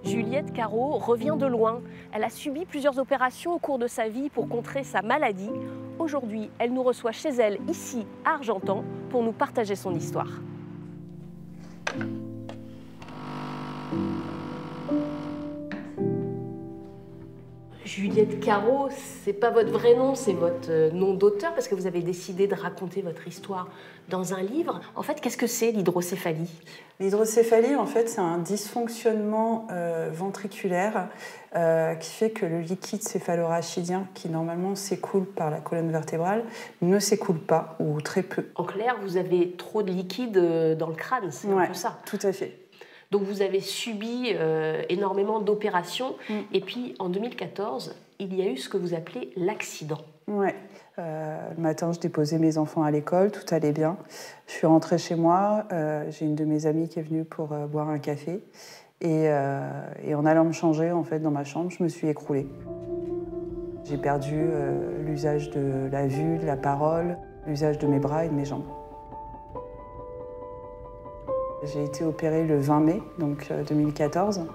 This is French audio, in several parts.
Juliette Caro revient de loin. Elle a subi plusieurs opérations au cours de sa vie pour contrer sa maladie. Aujourd'hui, elle nous reçoit chez elle, ici, à Argentan, pour nous partager son histoire. Juliette Caro, c'est pas votre vrai nom, c'est votre nom d'auteur, parce que vous avez décidé de raconter votre histoire dans un livre. En fait, qu'est-ce que c'est l'hydrocéphalie? L'hydrocéphalie, en fait, c'est un dysfonctionnement ventriculaire qui fait que le liquide céphalorachidien, qui normalement s'écoule par la colonne vertébrale, ne s'écoule pas, ou très peu. En clair, vous avez trop de liquide dans le crâne, c'est un peu ça? Tout à fait. Donc vous avez subi énormément d'opérations. Et puis en 2014, il y a eu ce que vous appelez l'accident. Ouais. Le matin, je déposais mes enfants à l'école, tout allait bien. Je suis rentrée chez moi, j'ai une de mes amies qui est venue pour boire un café. Et en allant me changer en fait, dans ma chambre, je me suis écroulée. J'ai perdu l'usage de la vue, de la parole, l'usage de mes bras et de mes jambes. J'ai été opérée le 20 mai, donc 2014.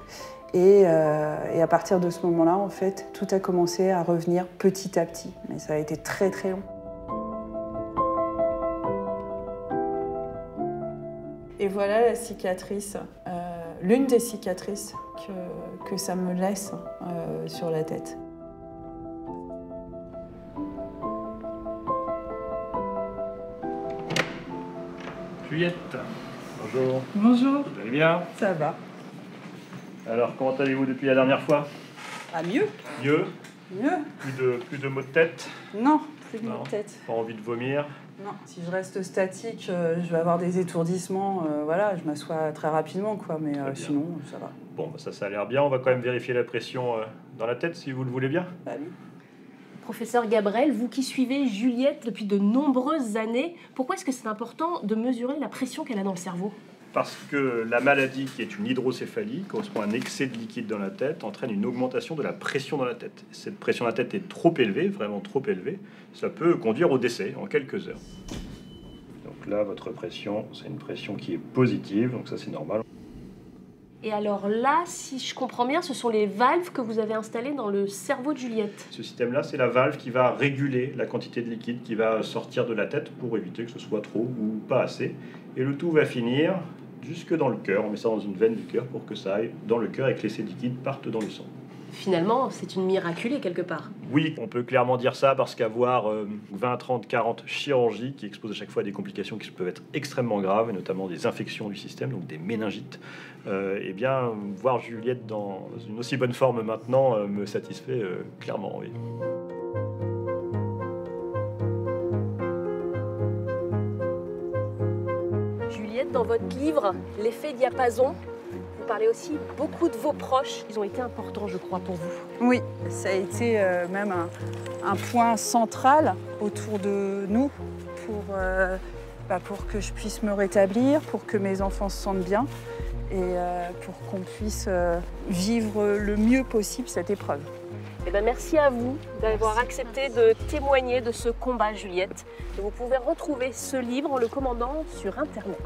Et à partir de ce moment-là, en fait, tout a commencé à revenir petit à petit. Mais ça a été très, très long. Et voilà la cicatrice, l'une des cicatrices que ça me laisse sur la tête. Juliette, bonjour. Bonjour. Vous allez bien? Ça va. Alors, comment allez-vous depuis la dernière fois? Ah, mieux. Mieux? Mieux. Plus de maux de tête? Non, plus de Non. maux de tête. Pas envie de vomir? Non, si je reste statique, je vais avoir des étourdissements. Voilà, je m'assois très rapidement, quoi. Mais sinon, ça va. Bon, bah ça a l'air bien. On va quand même vérifier la pression dans la tête, si vous le voulez bien. Bah oui. Professeur Gabrel, vous qui suivez Juliette depuis de nombreuses années, pourquoi est-ce que c'est important de mesurer la pression qu'elle a dans le cerveau? Parce que la maladie, qui est une hydrocéphalie, correspond à un excès de liquide dans la tête, entraîne une augmentation de la pression dans la tête. Cette pression dans la tête est trop élevée, vraiment trop élevée, ça peut conduire au décès en quelques heures. Donc là, votre pression, c'est une pression qui est positive, donc ça c'est normal. Et alors là, si je comprends bien, ce sont les valves que vous avez installées dans le cerveau de Juliette. Ce système-là, c'est la valve qui va réguler la quantité de liquide qui va sortir de la tête pour éviter que ce soit trop ou pas assez. Et le tout va finir jusque dans le cœur. On met ça dans une veine du cœur pour que ça aille dans le cœur et que ces liquides partent dans le sang. Finalement, c'est une miraculée quelque part. Oui, on peut clairement dire ça parce qu'avoir 20, 30, 40 chirurgies qui exposent à chaque fois à des complications qui peuvent être extrêmement graves, et notamment des infections du système, donc des méningites, eh bien, voir Juliette dans une aussi bonne forme maintenant me satisfait clairement, oui. Juliette, dans votre livre, L'effet diapason, vous parlez aussi beaucoup de vos proches. Ils ont été importants, je crois, pour vous. Oui, ça a été même un point central autour de nous pour que je puisse me rétablir, pour que mes enfants se sentent bien et pour qu'on puisse vivre le mieux possible cette épreuve. Eh bien, merci à vous d'avoir accepté de témoigner de ce combat, Juliette. Et vous pouvez retrouver ce livre en le commandant sur Internet.